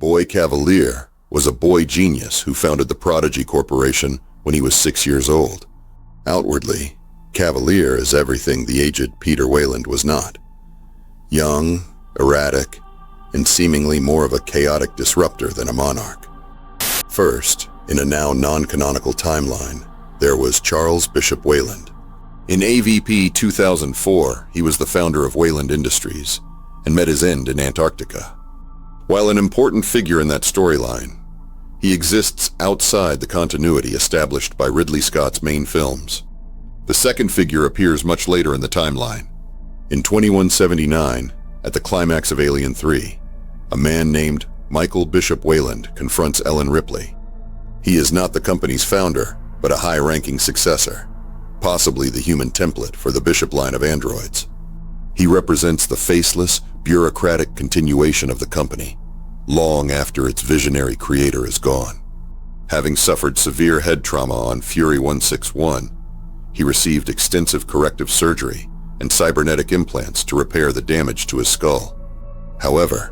Boy KAVALIER was a boy genius who founded the Prodigy Corporation when he was 6 years old. Outwardly, KAVALIER is everything the aged Peter Weyland was not. Young, erratic, and seemingly more of a chaotic disruptor than a monarch. First, in a now non-canonical timeline, there was Charles Bishop Weyland. In AVP 2004, he was the founder of Weyland Industries and met his end in Antarctica. While an important figure in that storyline, he exists outside the continuity established by Ridley Scott's main films. The second figure appears much later in the timeline. In 2179, at the climax of Alien 3, a man named Michael Bishop Weyland confronts Ellen Ripley. He is not the company's founder, but a high-ranking successor, possibly the human template for the Bishop line of androids. He represents the faceless, bureaucratic continuation of the company, long after its visionary creator is gone. Having suffered severe head trauma on Fury 161, he received extensive corrective surgery and cybernetic implants to repair the damage to his skull. However,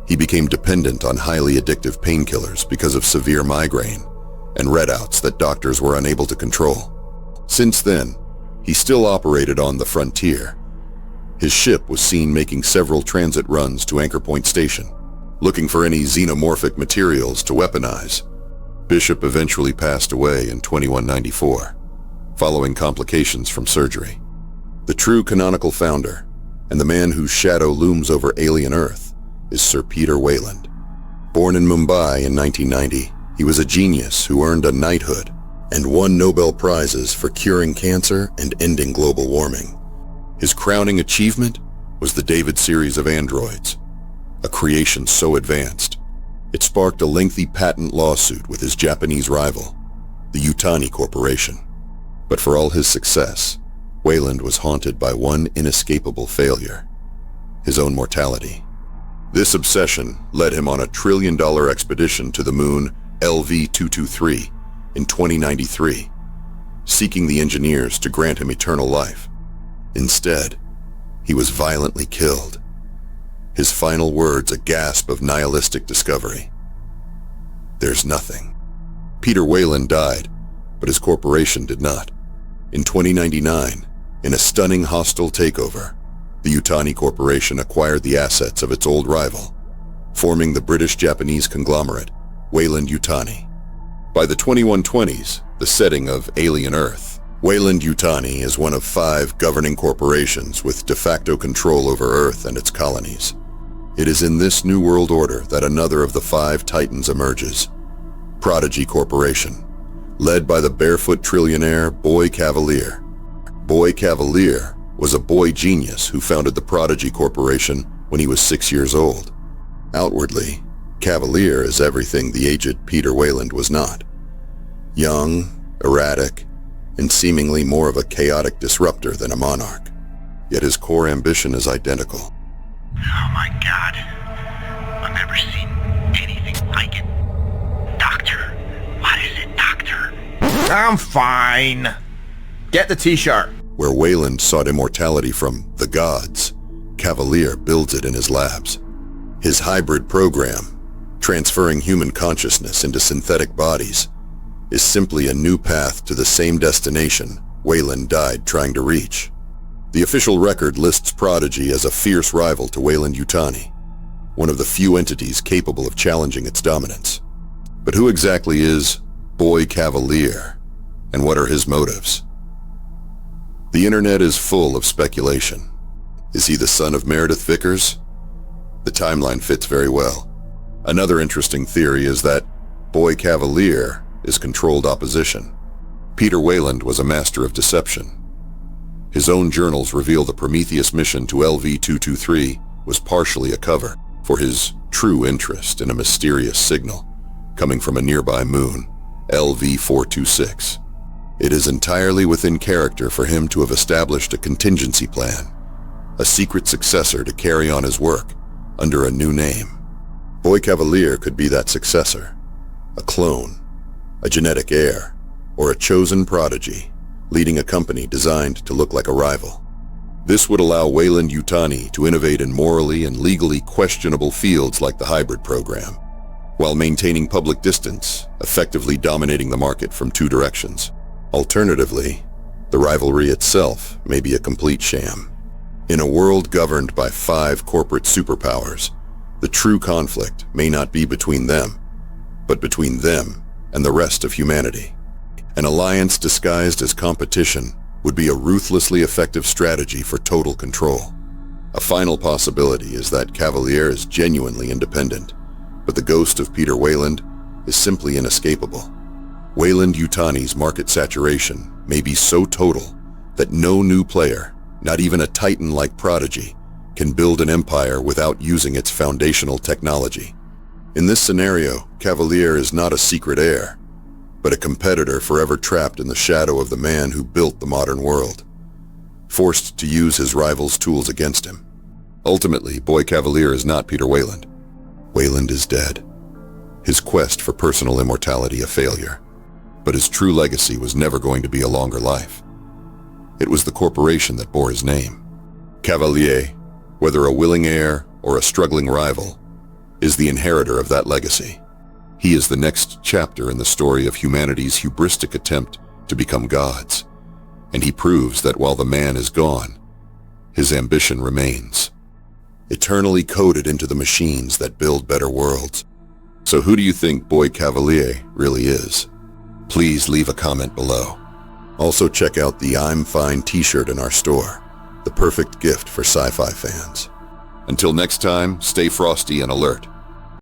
he became dependent on highly addictive painkillers because of severe migraine and redouts that doctors were unable to control. Since then, he still operated on the frontier. His ship was seen making several transit runs to Anchor Point Station, looking for any xenomorphic materials to weaponize. Bishop eventually passed away in 2194, following complications from surgery. The true canonical founder, and the man whose shadow looms over alien Earth, is Sir Peter Weyland. Born in Mumbai in 1990, he was a genius who earned a knighthood and won Nobel Prizes for curing cancer and ending global warming. His crowning achievement was the David series of androids, a creation so advanced, it sparked a lengthy patent lawsuit with his Japanese rival, the Yutani Corporation. But for all his success, Weyland was haunted by one inescapable failure: his own mortality. This obsession led him on a trillion-dollar expedition to the moon LV-223 in 2093, seeking the engineers to grant him eternal life. Instead, he was violently killed, his final words a gasp of nihilistic discovery. There's nothing. Peter Weyland died, but his corporation did not. In 2099, in a stunning hostile takeover, the Yutani Corporation acquired the assets of its old rival, forming the British-Japanese conglomerate, Weyland Yutani. By the 2120s, the setting of Alien Earth, Weyland Yutani is one of 5 governing corporations with de facto control over Earth and its colonies. It is in this new world order that another of the 5 titans emerges, Prodigy Corporation, led by the barefoot trillionaire Boy KAVALIER. Boy KAVALIER was a boy genius who founded the Prodigy Corporation when he was 6 years old. Outwardly, KAVALIER is everything the aged Peter Weyland was not. Young, erratic, and seemingly more of a chaotic disruptor than a monarch. Yet his core ambition is identical. Oh my God. I've never seen anything like it. Doctor, what is it, Doctor? I'm fine. Get the t-shirt. Where Weyland sought immortality from the gods, KAVALIER builds it in his labs. His hybrid program, transferring human consciousness into synthetic bodies, is simply a new path to the same destination Weyland died trying to reach. The official record lists Prodigy as a fierce rival to Weyland Yutani, one of the few entities capable of challenging its dominance. But who exactly is Boy KAVALIER, and what are his motives? The internet is full of speculation. Is he the son of Meredith Vickers? The timeline fits very well. Another interesting theory is that Boy KAVALIER is controlled opposition. Peter Weyland was a master of deception. His own journals reveal the Prometheus mission to LV-223 was partially a cover for his true interest in a mysterious signal coming from a nearby moon, LV-426. It is entirely within character for him to have established a contingency plan, a secret successor to carry on his work under a new name. Boy KAVALIER could be that successor, a clone, a genetic heir, or a chosen prodigy, leading a company designed to look like a rival. This would allow Weyland Yutani to innovate in morally and legally questionable fields like the hybrid program, while maintaining public distance, effectively dominating the market from two directions. Alternatively, the rivalry itself may be a complete sham. In a world governed by 5 corporate superpowers, the true conflict may not be between them, but between them and the rest of humanity. An alliance disguised as competition would be a ruthlessly effective strategy for total control. A final possibility is that KAVALIER is genuinely independent, but the ghost of Peter Weyland is simply inescapable. Weyland-Yutani's market saturation may be so total that no new player, not even a titan like Prodigy, can build an empire without using its foundational technology. In this scenario, KAVALIER is not a secret heir, but a competitor forever trapped in the shadow of the man who built the modern world, forced to use his rival's tools against him. Ultimately, Boy KAVALIER is not Peter Weyland. Weyland is dead, his quest for personal immortality a failure, but his true legacy was never going to be a longer life. It was the corporation that bore his name. KAVALIER, whether a willing heir or a struggling rival, is the inheritor of that legacy. He is the next chapter in the story of humanity's hubristic attempt to become gods, and he proves that while the man is gone, his ambition remains, eternally coded into the machines that build better worlds. So who do you think Boy KAVALIER really is? Please leave a comment below. Also check out the I'm Fine t-shirt in our store, the perfect gift for sci-fi fans. Until next time, stay frosty and alert.